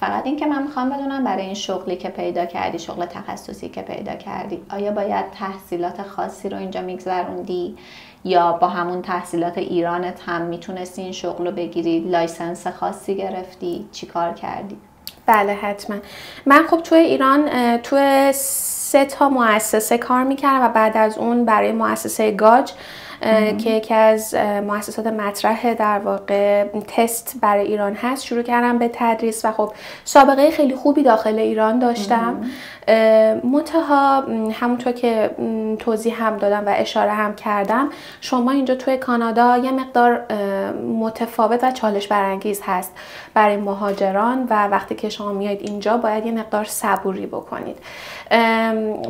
فقط این که من میخوام بدونم برای این شغلی که پیدا کردی، شغل تخصصی که پیدا کردی، آیا باید تحصیلات خاصی رو اینجا میگذروندی یا با همون تحصیلات ایرانت هم میتونستی این شغل رو بگیری؟ لایسنس خاصی گرفتی؟ چی کار کردی؟ بله حتما. من خب توی ایران توی 3 تا مؤسسه کار میکردم و بعد از اون برای مؤسسه گاج که یکی از مؤسسات مطرح در واقع تست برای ایران هست شروع کردم به تدریس و خب سابقه خیلی خوبی داخل ایران داشتم. منتها همونطور که توضیح هم دادم و اشاره هم کردم، شما اینجا توی کانادا یه مقدار متفاوت و چالش برانگیز هست برای مهاجران و وقتی که شما میایید اینجا باید یه مقدار صبوری بکنید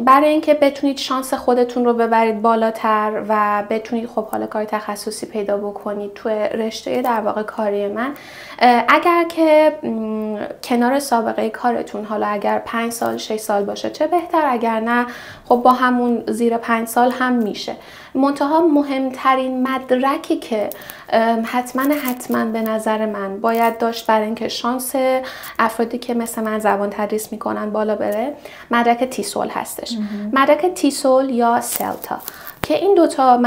برای اینکه بتونید شانس خودتون رو ببرید بالاتر و بتونید خب حالا کار تخصصی پیدا بکنید توی رشته در واقع کاری من. اگر که کنار سابقه کارتون حالا اگر 5 سال 6 سال باشه چه بهتر، اگر نه خب با همون زیر 5 سال هم میشه. منتها مهمترین مدرکی که حتما به نظر من باید داشت برای اینکه شانس افرادی که مثل من زبان تدریس میکنن بالا بره، مدرک تیسول هستش. مدرک تیسول یا سلتا که این دوتا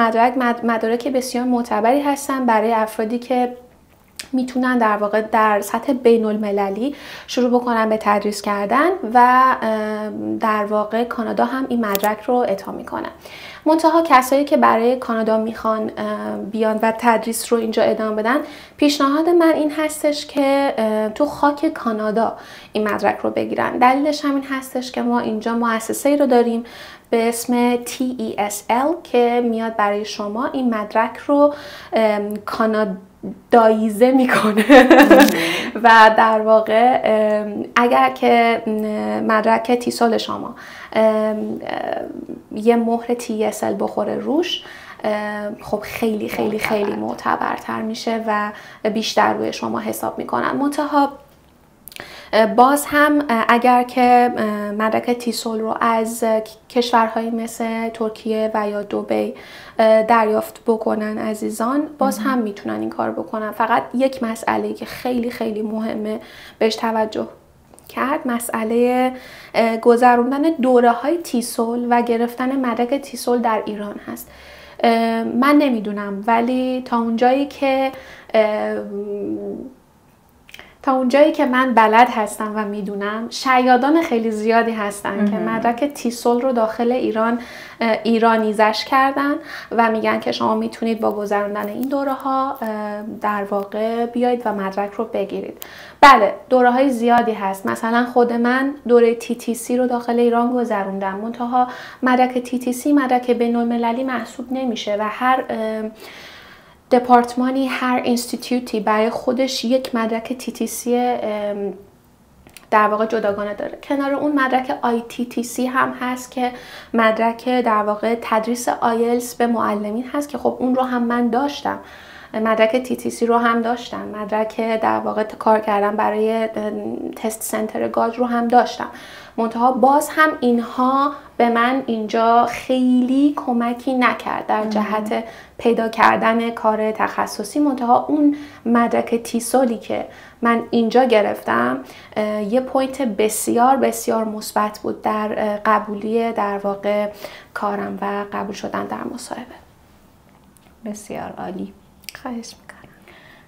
مدارک بسیار معتبری هستن برای افرادی که میتونن در واقع در سطح بین المللی شروع بکنن به تدریس کردن و در واقع کانادا هم این مدرک رو اعطا میکنه. منتها کسایی که برای کانادا میخوان بیان و تدریس رو اینجا ادامه بدن، پیشنهاد من این هستش که تو خاک کانادا این مدرک رو بگیرن. دلیلش همین هستش که ما اینجا مؤسسه‌ای رو داریم به اسم TESL که میاد برای شما این مدرک رو کاناداییزه میکنه و در واقع اگر که مدرک تیسول شما یه مهر TESL بخوره روش، خب خیلی خیلی خیلی معتبرتر میشه و بیشتر روی شما حساب میکنن. منتها باز هم اگر که مدرک تیسول رو از کشورهایی مثل ترکیه و یا دبی دریافت بکنن عزیزان، باز هم میتونن این کار بکنن. فقط یک مسئله که خیلی خیلی مهمه بهش توجه کرد، مسئله گذروندن دوره های تیسول و گرفتن مدرک تیسول در ایران هست. من نمیدونم، ولی تا اونجایی که من بلد هستم و میدونم، شیادان خیلی زیادی هستن که مدرک تیسول رو داخل ایران ایرانیزش کردن و میگن که شما میتونید با گذراندن این دوره ها در واقع بیایید و مدرک رو بگیرید. بله دوره های زیادی هست. مثلا خود من دوره TTC رو داخل ایران گذروندم، منتها مدرک TTC مدرک بین المللی محسوب نمیشه و هر دپارتمانی، هر اینستیتیوتی برای خودش یک مدرک TTC در واقع جداگانه داره. کنار اون مدرک ITTC هم هست که مدرک در واقع تدریس آیلتس به معلمین هست که خب اون رو هم من داشتم. مدرک TTC رو هم داشتم. مدرک در واقع کار کردم برای تست سنتر گاج رو هم داشتم. منتها باز هم اینها به من اینجا خیلی کمکی نکرد در جهت پیدا کردن کار تخصصی. منتها اون مدرک تیسولی که من اینجا گرفتم یه پوینت بسیار بسیار مثبت بود در قبولی در واقع کارم و قبول شدن در مصاحبه. بسیار عالی. خواهش میکنم.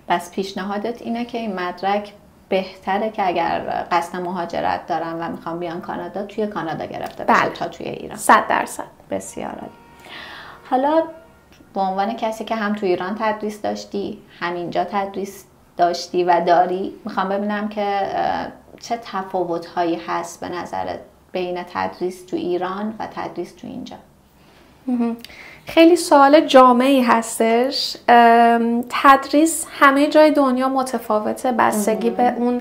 بس پیشنهادت اینه که این مدرک بهتره که اگر قصد مهاجرت دارن و میخوام بیان کانادا، توی کانادا گرفته بشه تا توی ایران. 100%. بسیار عالی. حالا به عنوان کسی که هم توی ایران تدریس داشتی، همینجا تدریس داشتی و داری، میخوام ببینم که چه تفاوت‌هایی هست به نظرت بین تدریس تو ایران و تدریس تو اینجا؟ خیلی سوال جامعی هستش. تدریس همه جای دنیا متفاوته، بستگی به اون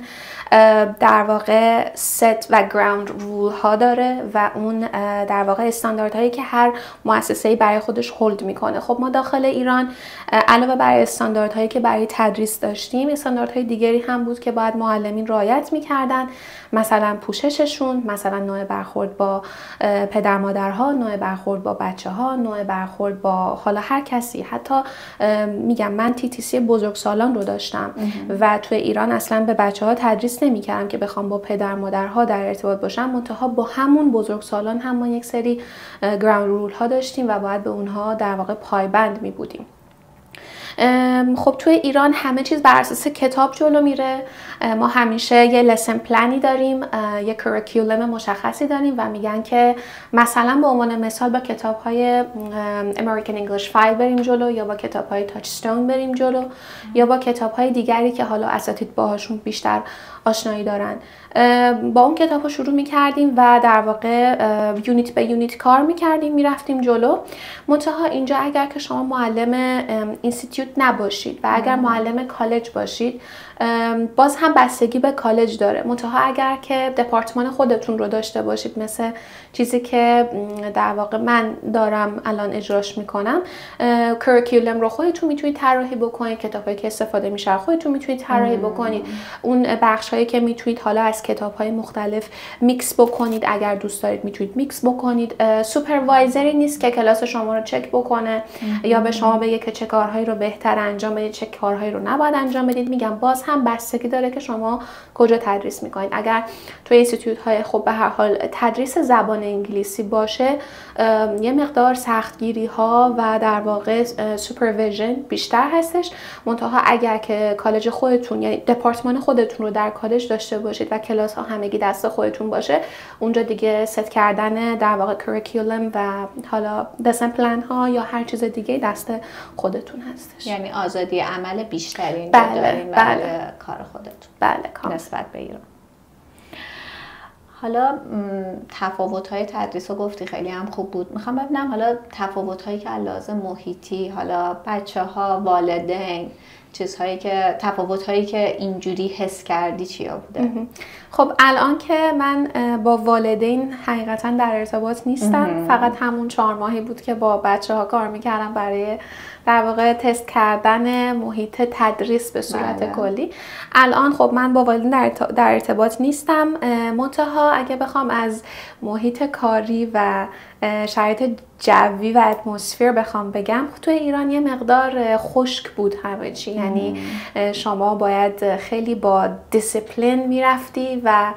در واقع ست و گراوند رول ها داره و اون در واقع استانداردهایی که هر مؤسسه‌ای برای خودش هولد میکنه. خب ما داخل ایران علاوه بر استانداردهایی که برای تدریس داشتیم، استانداردهای دیگری هم بود که باید معلمین رعایت میکردن، مثلا پوشششون، مثلا نوع برخورد با پدر مادرها، نوع برخورد با بچه‌ها، نوع برخورد با حالا هر کسی. حتی میگم من TTC بزرگسالان رو داشتم و توی ایران اصلا به بچه‌ها تدریس حس نمی‌کردم که بخوام با پدر مادرها در ارتباط باشم، منتها با همون بزرگسالان هم ما یک سری گراوند رول ها داشتیم و باید به اونها در واقع پایبند می بودیم. خب توی ایران همه چیز بر اساس کتاب جلو میره. ما همیشه یه لسن پلنی داریم، یه کریکولوم مشخصی داریم و میگن که مثلا به عنوان مثال با کتاب‌های American English 5 بریم جلو، یا با کتاب‌های تاچستون بریم جلو، یا با کتاب‌های دیگری که حالا اساتید باهاشون بیشتر آشنایی دارن. با اون کتاب‌ها شروع می‌کردیم و در واقع یونیت به یونیت کار می‌کردیم، می‌رفتیم جلو. منتها اینجا اگر که شما معلم اینستیتوت نباشید و اگر معلم کالج باشید، باز هم بستگی به کالج داره. منتها اگر که دپارتمان خودتون رو داشته باشید، مثل چیزی که در واقع من دارم الان اجراش میکنم، کریکولوم رو خودتون میتونید طراحی بکنید، کتابایی که استفاده میشه خودتون میتونید طراحی بکنید، اون بخش‌هایی که میتونید حالا از کتاب‌های مختلف میکس بکنید، اگر دوست دارید میتونید میکس بکنید. سوپروایزری نیست که کلاس شما رو چک بکنه یا به شما بگه که چه کارهایی رو بهتر انجام بدید، چه کارهایی رو نباید انجام بدید. میگم باز هم بستگی داره که شما کجا تدریس میکنید. اگر توی اینستیتوت های خب به هر حال تدریس زبان انگلیسی باشه، یه مقدار سختگیری ها و در واقع سوپرویژن بیشتر هستش. منتها اگر که کالج خودتون یعنی دپارتمان خودتون رو در کالج داشته باشید و کلاس ها همگی دست خودتون باشه، اونجا دیگه ست کردن در واقع کریکولوم و حالا لسن پلن ها یا هر چیز دیگه دست خودتون هستش. یعنی آزادی عمل بیشتری اینجا دارین برای کار خودتون. بله، نسبت به ایران. حالا تفاوت‌های تدریس رو گفتی، خیلی هم خوب بود. میخوام ببینم حالا تفاوت‌هایی که علاوه محیطی، حالا بچه‌ها، والدین، چیزهایی که تفاوت‌هایی که اینجوری حس کردی چیا بوده؟ خب الان که من با والدین حقیقتا در ارتباط نیستم، فقط همون 4 ماهی بود که با بچه‌ها کار میکردم برای در واقع تست کردن محیط تدریس به صورت کلی. الان خب من با والدین در ارتباط نیستم، منتها اگه بخوام از محیط کاری و شرایط جوی و اتمسفر بخوام بگم، توی ایران یه مقدار خشک بود همه چی. یعنی شما باید خیلی با دیسیپلین میرفتی و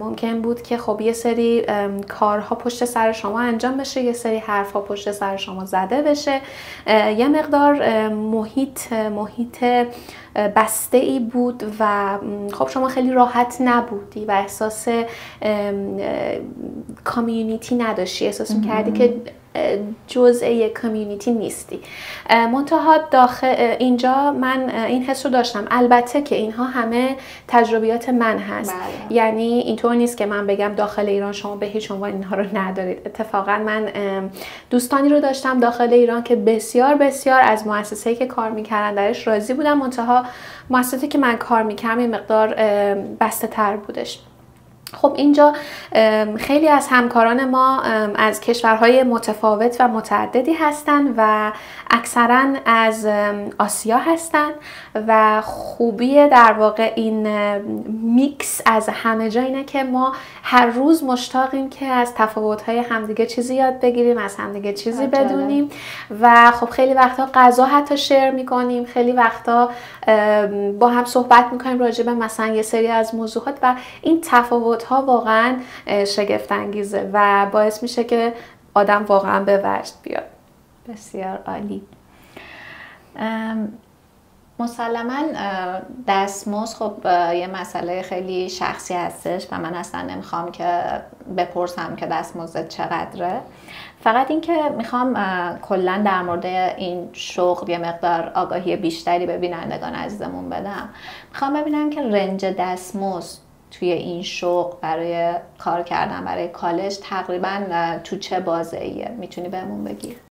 ممکن بود که خب یه سری کارها پشت سر شما انجام بشه، یه سری حرفها پشت سر شما زده بشه. یه مقدار محیط بسته ای بود و خب شما خیلی راحت نبودی و احساس کامیونیتی نداشتی، احساس می‌کردی که جزء یک کامیونیتی نیستی. منتها داخل اینجا من این حس رو داشتم. البته که اینها همه تجربیات من هست. یعنی اینطور نیست که من بگم داخل ایران شما به هیچ عنوان اینها رو ندارید. اتفاقا من دوستانی رو داشتم داخل ایران که بسیار بسیار از مؤسسه‌ای که کار می‌کردن درش راضی بودن، منتها مؤسسه‌ای که من کار می‌کردم یه مقدار بسته‌تر بودش. خب اینجا خیلی از همکاران ما از کشورهای متفاوت و متعددی هستند و اکثرا از آسیا هستند و خوبی در واقع این میکس از همه جا اینه که ما هر روز مشتاقیم که از تفاوت‌های همدیگه چیزی یاد بگیریم، از همدیگه چیزی بدونیم و خب خیلی وقتا غذا حتی شیر میکنیم، خیلی وقتا با هم صحبت میکنیم راجع به مثلا یه سری از موضوعات و این تفاوت‌ها واقعا شگفت انگیزه و باعث میشه که آدم واقعا به وجد بیاد. بسیار عالی. مسلماً دستمزد خب یه مسئله خیلی شخصی هستش و من اصلا نمیخوام که بپرسم که دستمزد چقدره. فقط این که میخوام کلاً در مورد این شغل یه مقدار آگاهی بیشتری به بینندگان عزیزمون بدم. میخوام ببینم که رنج دستمزد توی این شغل برای کار کردن برای کالج تقریباً تو چه بازه‌ایه؟ میتونی بهمون بگی؟